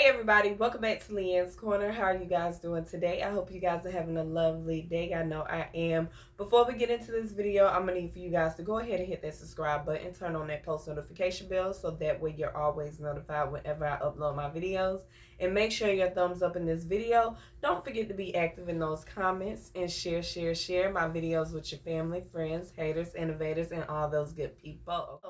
everybody, welcome back to Leanne's Corner. How are you guys doing today? I hope you guys are having a lovely day. I know I am. Before we get into this video, I'm going to need for you guys to go ahead and hit that subscribe button, turn on that post notification bell so that way you're always notified whenever I upload my videos. And make sure your thumbs up in this video. Don't forget to be active in those comments and share my videos with your family, friends, haters, innovators, and all those good people.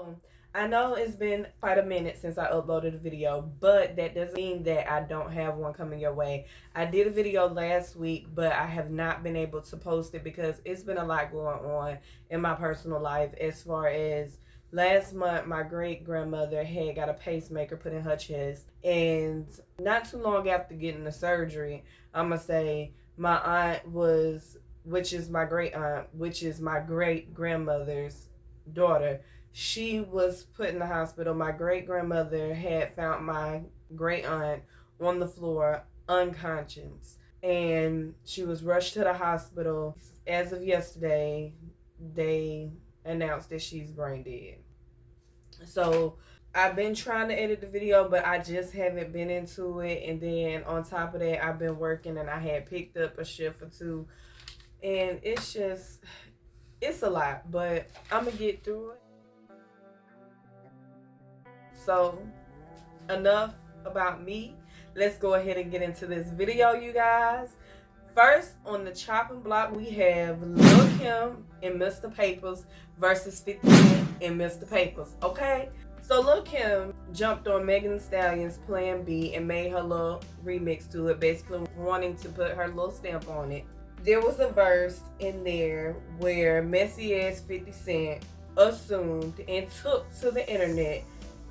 I know it's been quite a minute since I uploaded a video, but that doesn't mean that I don't have one coming your way. I did a video last week, but I have not been able to post it because it's been a lot going on in my personal life. As far as last month, my great-grandmother had got a pacemaker put in her chest, and not too long after getting the surgery, I'm going to say my aunt which is my great-aunt, which is my great-grandmother's daughter, she was put in the hospital. My great-grandmother had found my great-aunt on the floor, unconscious. And she was rushed to the hospital. As of yesterday, they announced that she's brain dead. So I've been trying to edit the video, but I just haven't been into it. And then on top of that, I've been working and I had picked up a shift or two. And it's a lot, but I'm going to get through it. So, enough about me. Let's go ahead and get into this video, you guys. First, on the chopping block, we have Lil Kim and Mr. Papers versus 50 Cent and Mr. Papers, okay? So, Lil Kim jumped on Megan Thee Stallion's Plan B and made her little remix to it, basically wanting to put her little stamp on it. There was a verse in there where messy-ass 50 Cent assumed and took to the internet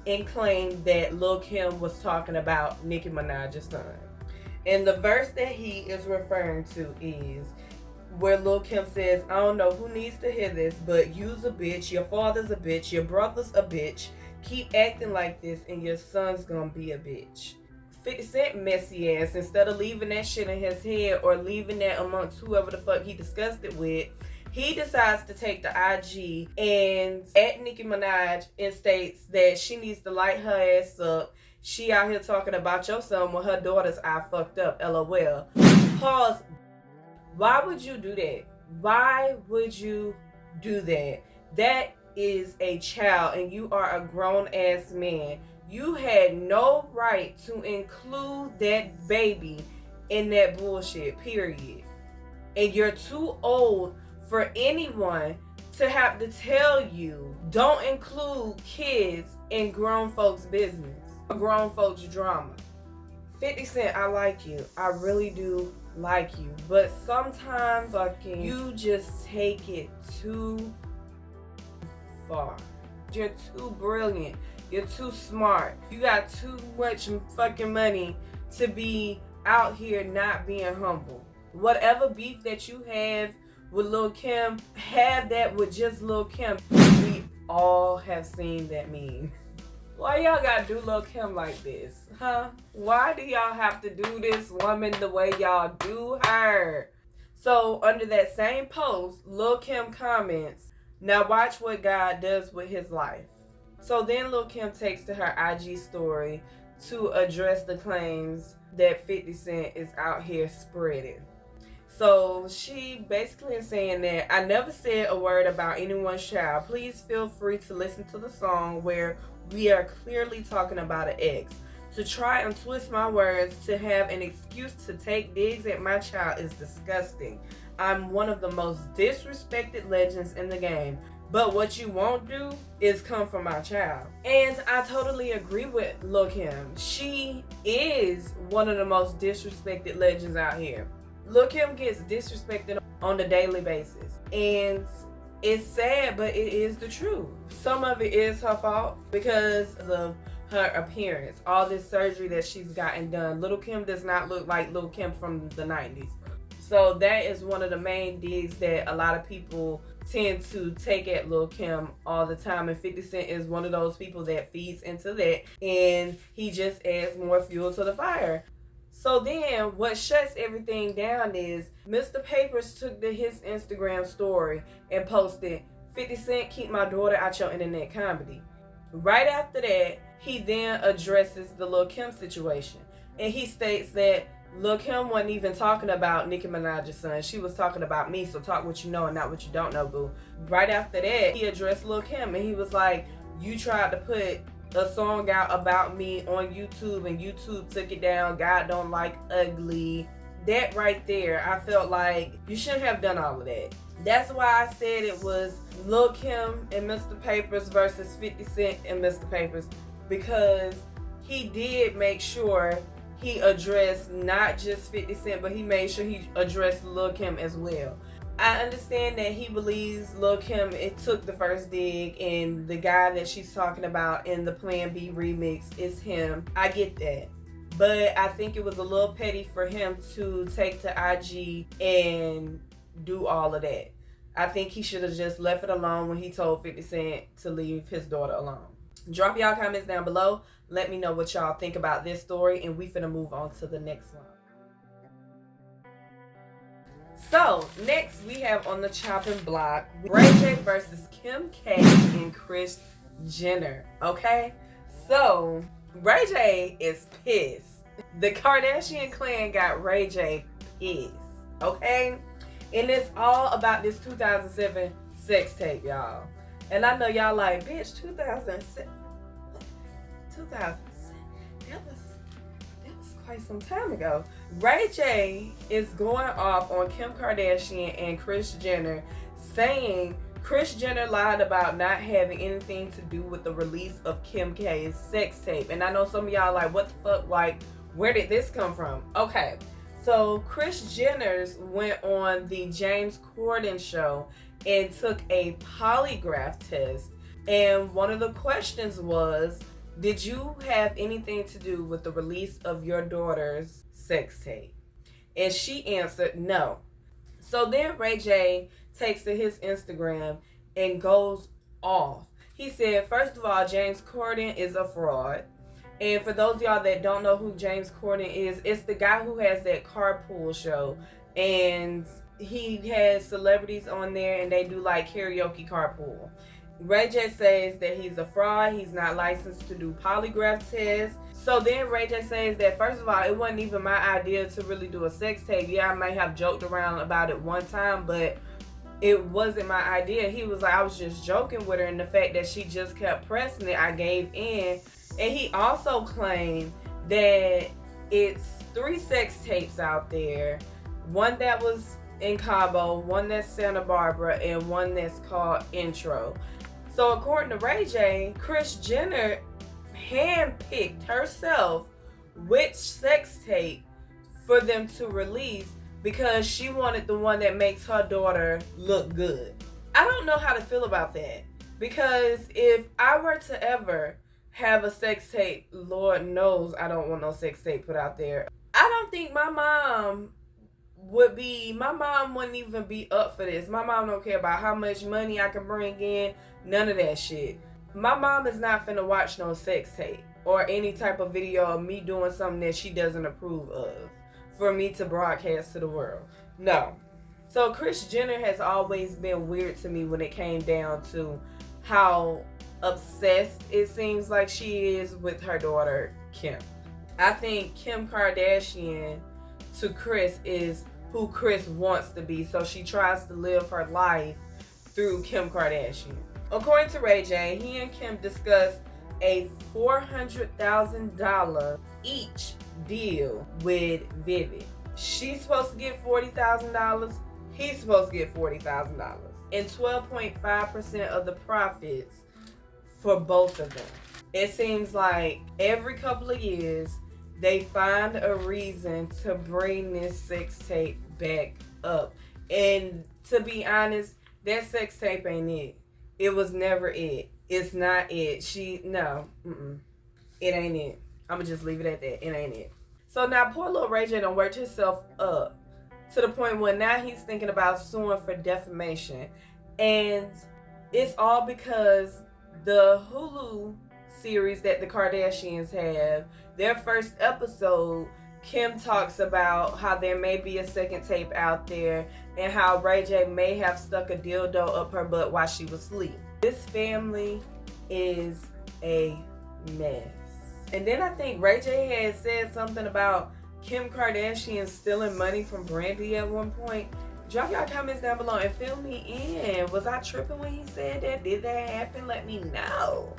and claimed that Lil Kim was talking about Nicki Minaj's son. And the verse that he is referring to is where Lil Kim says, I don't know who needs to hear this, but you's a bitch, your father's a bitch, your brother's a bitch, keep acting like this and your son's gonna be a bitch. 50 Cent messy ass, instead of leaving that shit in his head or leaving that amongst whoever the fuck he discussed it with, he decides to take the IG and at Nicki Minaj and states that she needs to light her ass up. She out here talking about your son when her daughter's eye fucked up, LOL. Pause. Why would you do that? Why would you do that? That is a child and you are a grown ass man. You had no right to include that baby in that bullshit, period. And you're too old for anyone to have to tell you, don't include kids in grown folks' business, grown folks' drama. 50 Cent, I like you. I really do like you. But sometimes you just take it too far. You're too brilliant. You're too smart. You got too much fucking money to be out here not being humble. Whatever beef that you have with Lil Kim, have that with just Lil Kim. We all have seen that meme. Why y'all gotta do Lil Kim like this, huh? Why do y'all have to do this woman the way y'all do her? So under that same post, Lil Kim comments, now watch what God does with his life. So then Lil Kim takes to her IG story to address the claims that 50 Cent is out here spreading. So she basically is saying that I never said a word about anyone's child. Please feel free to listen to the song where we are clearly talking about an ex. To try and twist my words to have an excuse to take digs at my child is disgusting. I'm one of the most disrespected legends in the game. But what you won't do is come for my child. And I totally agree with Lil Kim. She is one of the most disrespected legends out here. Lil Kim gets disrespected on a daily basis. And it's sad, but it is the truth. Some of it is her fault because of her appearance. All this surgery that she's gotten done. Lil Kim does not look like Lil Kim from the 90s. So that is one of the main digs that a lot of people tend to take at Lil Kim all the time. And 50 Cent is one of those people that feeds into that. And he just adds more fuel to the fire. So then what shuts everything down is Mr. Papers took to his Instagram story and posted, 50 Cent, keep my daughter out your internet comedy. Right after that, he then addresses the Lil Kim situation. And he states that Lil Kim wasn't even talking about Nicki Minaj's son. She was talking about me, so talk what you know and not what you don't know, boo. Right after that, he addressed Lil Kim and he was like, you tried to put a song out about me on YouTube and YouTube took it down. God don't like ugly. That right there, I felt like you shouldn't have done all of that. That's why I said it was Lil Kim and Mr. Papers versus 50 Cent and Mr. Papers, because he did make sure he addressed not just 50 Cent, but he made sure he addressed Lil Kim as well. I understand that he believes Lil Kim, it took the first dig, and the guy that she's talking about in the Plan B remix is him. I get that. But I think it was a little petty for him to take to IG and do all of that. I think he should have just left it alone when he told 50 Cent to leave his daughter alone. Drop y'all comments down below. Let me know what y'all think about this story, and we finna move on to the next one. So, next we have on the chopping block, Ray J versus Kim K and Kris Jenner, okay? So, Ray J is pissed. The Kardashian clan got Ray J pissed, okay? And it's all about this 2007 sex tape, y'all. And I know y'all like, bitch, 2007? 2007? That was quite some time ago. Ray J is going off on Kim Kardashian and Kris Jenner, saying Kris Jenner lied about not having anything to do with the release of Kim K's sex tape. And I know some of y'all like, what the fuck, like, where did this come from? Okay, so Kris Jenner's went on the James Corden show and took a polygraph test. And one of the questions was, did you have anything to do with the release of your daughter's sex tape? And she answered no. So then Ray J takes to his Instagram and goes off. He said, first of all, James Corden is a fraud. And for those of y'all that don't know who James Corden is, it's the guy who has that carpool show. And he has celebrities on there and they do like karaoke carpool. Ray J says that he's a fraud. He's not licensed to do polygraph tests. So then Ray J says that, first of all, it wasn't even my idea to really do a sex tape. Yeah, I may have joked around about it one time, but it wasn't my idea. He was like, I was just joking with her, and the fact that she just kept pressing it, I gave in. And he also claimed that it's 3 sex tapes out there. One that was in Cabo, one that's Santa Barbara, and one that's called Intro. So according to Ray J, Kris Jenner handpicked herself which sex tape for them to release because she wanted the one that makes her daughter look good. I don't know how to feel about that, because if I were to ever have a sex tape, Lord knows I don't want no sex tape put out there. I don't think my mom wouldn't even be up for this. My mom don't care about how much money I can bring in, none of that shit. My mom is not finna watch no sex tape or any type of video of me doing something that she doesn't approve of for me to broadcast to the world. No. So Kris Jenner has always been weird to me when it came down to how obsessed it seems like she is with her daughter Kim. I think Kim Kardashian to Kris is who Kris wants to be, so she tries to live her life through Kim Kardashian. According to Ray J, he and Kim discussed a $400,000 each deal with Vivid. She's supposed to get $40,000, he's supposed to get $40,000, and 12.5% of the profits for both of them. It seems like every couple of years they find a reason to bring this sex tape back up. And to be honest, that sex tape ain't it. It was never it. It's not it. It ain't it. I'ma just leave it at that. It ain't it. So now poor little Ray J done worked himself up to the point where now he's thinking about suing for defamation. And it's all because the Hulu series that the Kardashians have, their first episode, Kim talks about how there may be a second tape out there and how Ray J may have stuck a dildo up her butt while she was asleep. This family is a mess. And then I think Ray J had said something about Kim Kardashian stealing money from Brandy at one point. Drop y'all comments down below and fill me in. Was I tripping when he said that? Did that happen? Let me know.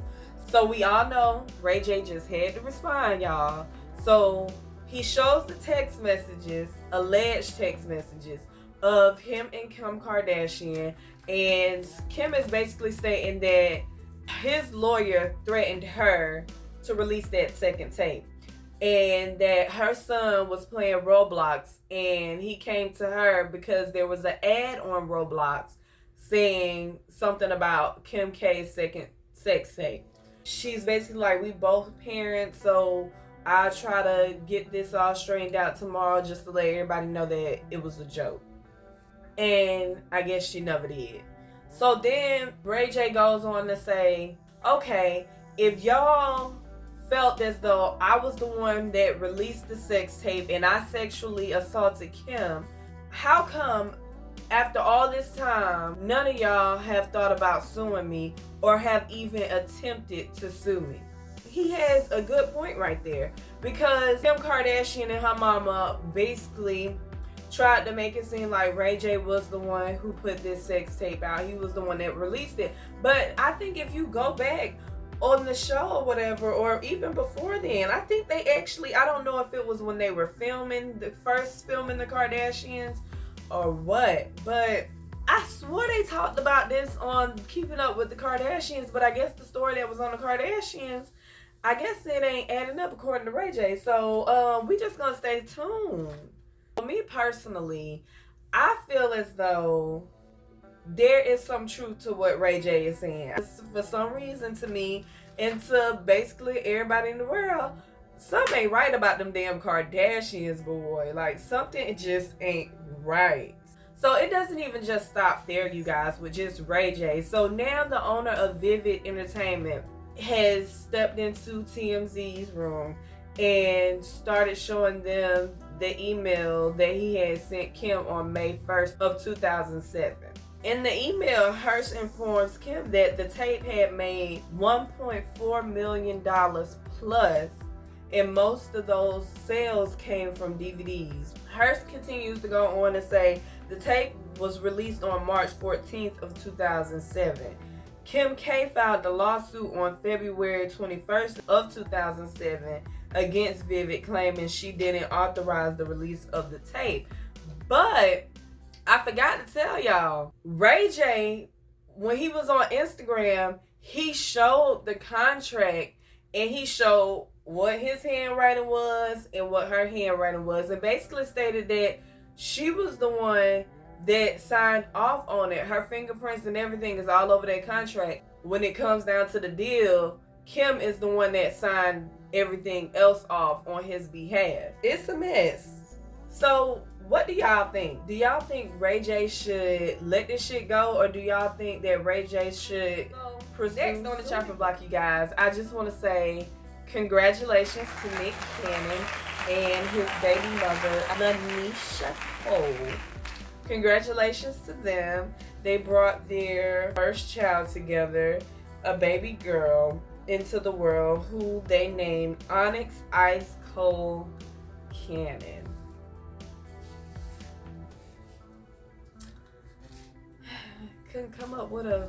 So we all know Ray J just had to respond, y'all. So he shows the text messages, alleged text messages, of him and Kim Kardashian. And Kim is basically stating that his lawyer threatened her to release that second tape, and that her son was playing Roblox, and he came to her because there was an ad on Roblox saying something about Kim K's second sex tape. She's basically like, we both parents, so I'll try to get this all straightened out tomorrow just to let everybody know that it was a joke. And I guess she never did. So then Ray J goes on to say, okay, if y'all felt as though I was the one that released the sex tape and I sexually assaulted Kim, how come after all this time none of y'all have thought about suing me or have even attempted to sue me? He has a good point right there, because Kim Kardashian and her mama basically tried to make it seem like Ray J was the one who put this sex tape out. He was the one that released it. But I think if you go back on the show or whatever, or even before then, I think they actually, I don't know if it was when they were filming the Kardashians or what, but I swore they talked about this on Keeping Up with the Kardashians. But I guess the story that was on the Kardashians, I guess it ain't adding up according to Ray J. So we just gonna stay tuned. For me personally, I feel as though there is some truth to what Ray J is saying. For some reason, to me and to basically everybody in the world, something ain't right about them damn Kardashians, boy. Like, something just ain't right. So it doesn't even just stop there, you guys, with just Ray J. So now the owner of Vivid Entertainment has stepped into TMZ's room and started showing them the email that he had sent Kim on May 1st of 2007. In the email, Hearst informs Kim that the tape had made $1.4 million plus, and most of those sales came from DVDs. Hearst continues to go on to say the tape was released on March 14th of 2007. Kim K filed a lawsuit on February 21st of 2007 against Vivid, claiming she didn't authorize the release of the tape. But I forgot to tell y'all, Ray J, when he was on Instagram, he showed the contract and he showed what his handwriting was and what her handwriting was, and basically stated that she was the one that signed off on it. Her fingerprints and everything is all over that contract. When it comes down to the deal, Kim is the one that signed everything else off on his behalf. It's a mess. So what do y'all think? Do y'all think Ray J should let this shit go, or do y'all think that Ray J should pursue? Next on the chopping block, you guys, I just want to say congratulations to Nick Cannon and his baby mother, Lanisha Cole. Congratulations to them. They brought their first child together, a baby girl, into the world, who they named Onyx Ice Cold Cannon. Couldn't come up with a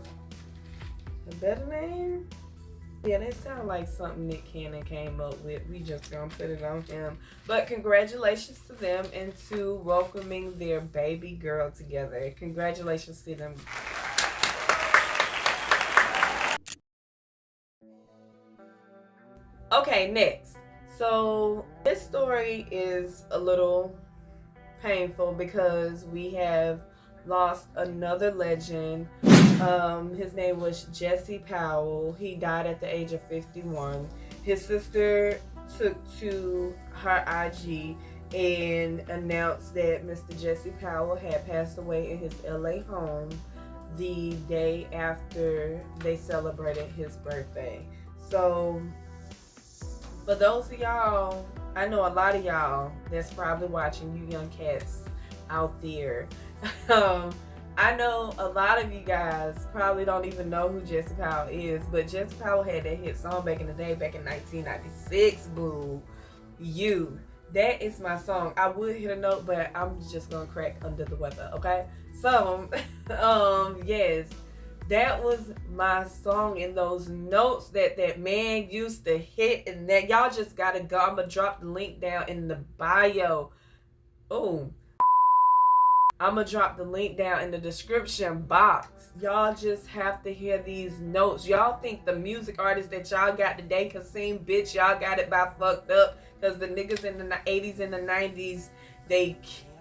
better name? Yeah, that sounds like something Nick Cannon came up with. We just gonna put it on him. But congratulations to them and to welcoming their baby girl together. Congratulations to them. Okay, next. So this story is a little painful because we have lost another legend. His name was Jesse Powell. He died at the age of 51. His sister took to her IG and announced that Mr. Jesse Powell had passed away in his LA home the day after they celebrated his birthday. So for those of y'all, I know a lot of y'all that's probably watching, you young cats out there, I know a lot of you guys probably don't even know who Jesse Powell is, but Jesse Powell had that hit song back in the day, back in 1996, boo. You. That is my song. I would hit a note, but I'm just gonna crack under the weather, okay? So, yes, that was my song, and those notes that man used to hit, and that y'all just gotta go. I'm gonna drop the link down in the bio. Oh, I'm gonna drop the link down in the description box. Y'all just have to hear these notes. Y'all think the music artists that y'all got today can sing, bitch, y'all got it by fucked up. Because the niggas in the 80s and the 90s, they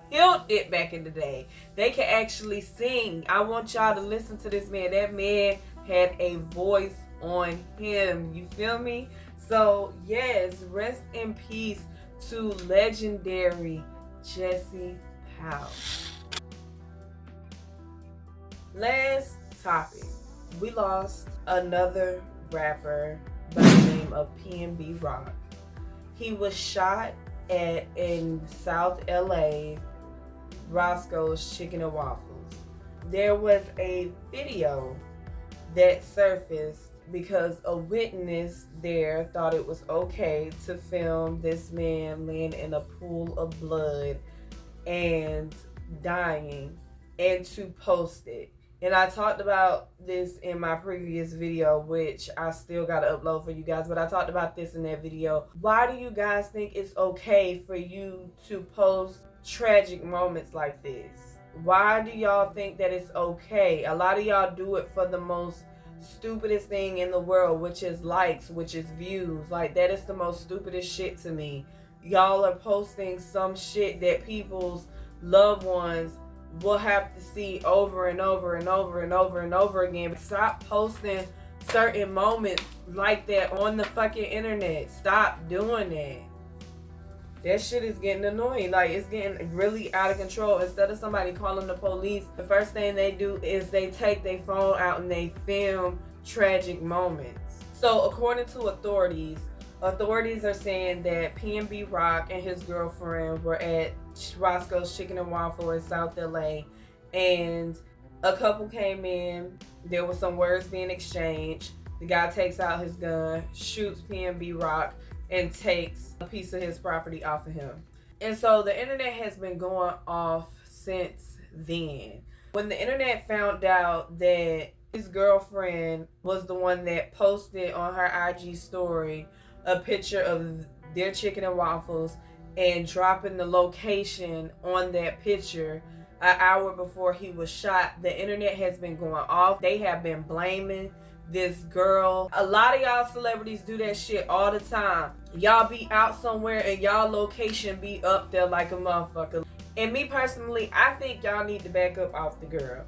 killed it back in the day. They can actually sing. I want y'all to listen to this man. That man had a voice on him. You feel me? So, yes, rest in peace to legendary Jesse Powell. Last topic. We lost another rapper by the name of PNB Rock. He was shot in South LA, Roscoe's Chicken and Waffles. There was a video that surfaced because a witness there thought it was okay to film this man laying in a pool of blood and dying and to post it. And I talked about this in my previous video, which I still got to upload for you guys, but I talked about this in that video. Why do you guys think it's okay for you to post tragic moments like this? Why do y'all think that it's okay? A lot of y'all do it for the most stupidest thing in the world, which is likes, which is views. Like, that is the most stupidest shit to me. Y'all are posting some shit that people's loved ones will have to see over and over and over and over and over again. Stop posting certain moments like that on the fucking internet. Stop doing that. That shit is getting annoying. Like, it's getting really out of control. Instead of somebody calling the police, the first thing they do is they take their phone out and they film tragic moments. So according to authorities are saying that PNB Rock and his girlfriend were at Roscoe's Chicken and Waffle in South LA, and a couple came in. There were some words being exchanged. The guy takes out his gun, shoots PNB Rock, and takes a piece of his property off of him. And so the internet has been going off since then. When the internet found out that his girlfriend was the one that posted on her IG story a picture of their chicken and waffles and dropping the location on that picture an hour before he was shot, the internet has been going off. They have been blaming this girl. A lot of y'all celebrities do that shit all the time. Y'all be out somewhere and y'all location be up there like a motherfucker. And me personally, I think y'all need to back up off the girl.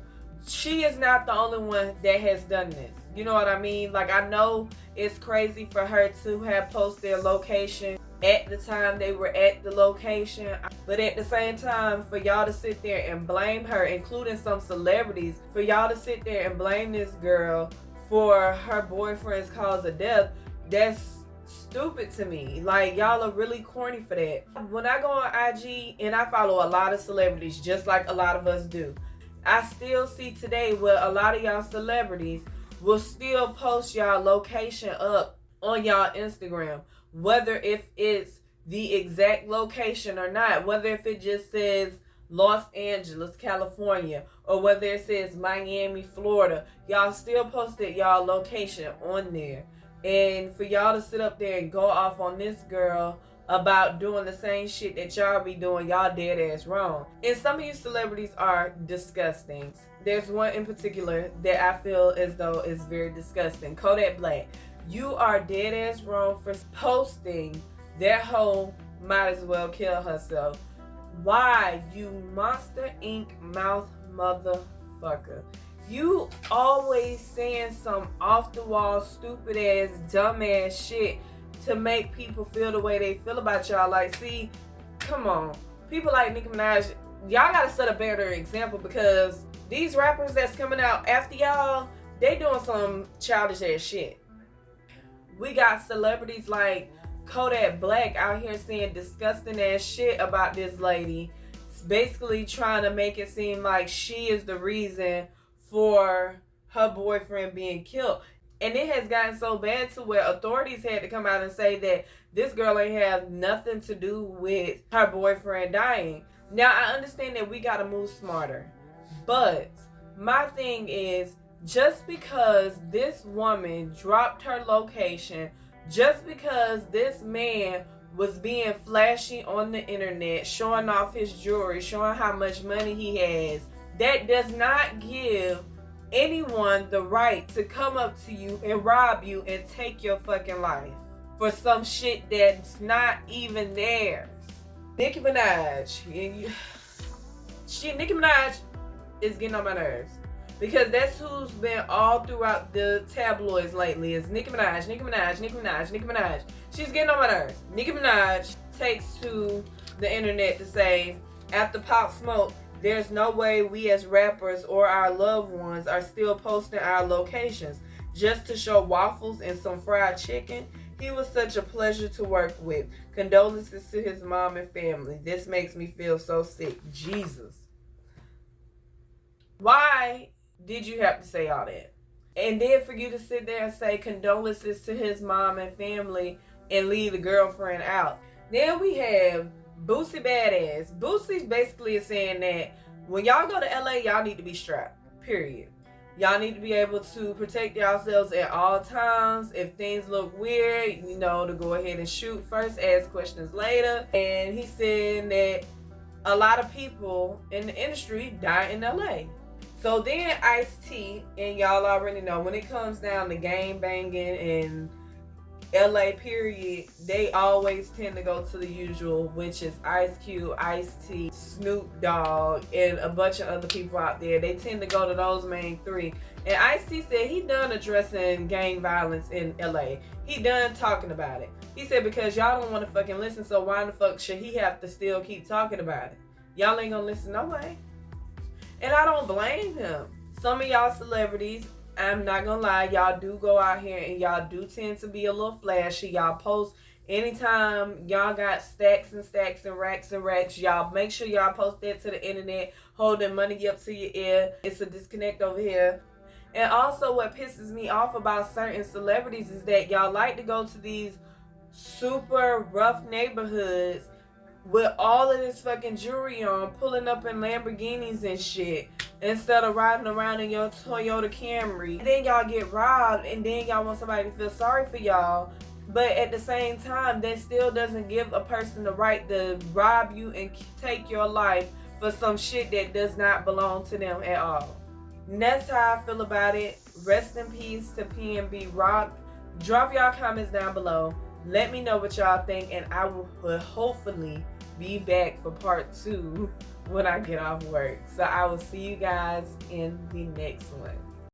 She is not the only one that has done this. You know what I mean? Like, I know it's crazy for her to have posted their location at the time they were at the location, but at the same time, for y'all to sit there and blame her, including some celebrities, for y'all to sit there and blame this girl for her boyfriend's cause of death, that's stupid to me. Like, y'all are really corny for that. When I go on IG, and I follow a lot of celebrities just like a lot of us do, I still see today where a lot of y'all celebrities will still post y'all location up on y'all Instagram, whether if it's the exact location or not, whether if it just says Los Angeles, California, or whether it says Miami, Florida, y'all still posted y'all location on there. And for y'all to sit up there and go off on this girl about doing the same shit that y'all be doing, y'all dead ass wrong. And some of you celebrities are disgusting. There's one in particular that I feel as though is very disgusting. Kodak Black. You are dead ass wrong for posting that hoe might as well kill herself. Why, you Monster Inc. mouth motherfucker? You always saying some off the wall, stupid ass, dumb ass shit to make people feel the way they feel about y'all. Like, see, come on. People like Nicki Minaj, y'all gotta set a better example, because these rappers that's coming out after y'all, they doing some childish ass shit. We got celebrities like Kodak Black out here saying disgusting ass shit about this lady, basically trying to make it seem like she is the reason for her boyfriend being killed. And it has gotten so bad to where authorities had to come out and say that this girl ain't have nothing to do with her boyfriend dying. Now, I understand that we gotta move smarter. But my thing is, just because this woman dropped her location, just because this man was being flashy on the internet, showing off his jewelry, showing how much money he has, that does not give anyone the right to come up to you and rob you and take your fucking life for some shit that's not even theirs. Nicki Minaj, Nicki Minaj is getting on my nerves because that's who's been all throughout the tabloids lately is Nicki Minaj, Nicki Minaj, Nicki Minaj, Nicki Minaj. She's getting on my nerves. Nicki Minaj takes to the internet to say, after Pop Smoke, there's no way we as rappers or our loved ones are still posting our locations just to show waffles and some fried chicken. He was such a pleasure to work with. Condolences to his mom and family. This makes me feel so sick. Jesus. Why did you have to say all that? And then for you to sit there and say condolences to his mom and family and leave the girlfriend out. Then we have Boosie Badass. Boosie basically is saying that when y'all go to LA, y'all need to be strapped. Period. Y'all need to be able to protect yourselves at all times. If things look weird, to go ahead and shoot first, ask questions later. And he's saying that a lot of people in the industry die in LA. So then Ice-T, and y'all already know, when it comes down to gang banging and LA period, they always tend to go to the usual, which is Ice Cube, Ice-T, Snoop Dogg, and a bunch of other people out there. They tend to go to those main three. And Ice-T said he done addressing gang violence in LA. He done talking about it. He said because y'all don't want to fucking listen, so why the fuck should he have to still keep talking about it? Y'all ain't gonna listen no way. And I don't blame him. Some of y'all celebrities, I'm not gonna lie, y'all do go out here and y'all do tend to be a little flashy. Y'all post anytime y'all got stacks and stacks and racks, y'all make sure y'all post that to the internet, holding money up to your ear. It's a disconnect over here. And also what pisses me off about certain celebrities is that y'all like to go to these super rough neighborhoods with all of this fucking jewelry on, pulling up in Lamborghinis and shit, instead of riding around in your Toyota Camry. And then y'all get robbed, and then y'all want somebody to feel sorry for y'all. But at the same time, that still doesn't give a person the right to rob you and take your life for some shit that does not belong to them at all. And that's how I feel about it. Rest in peace to PNB Rock. Drop y'all comments down below. Let me know what y'all think, and I will hopefully be back for part 2 when I get off work. So I will see you guys in the next one.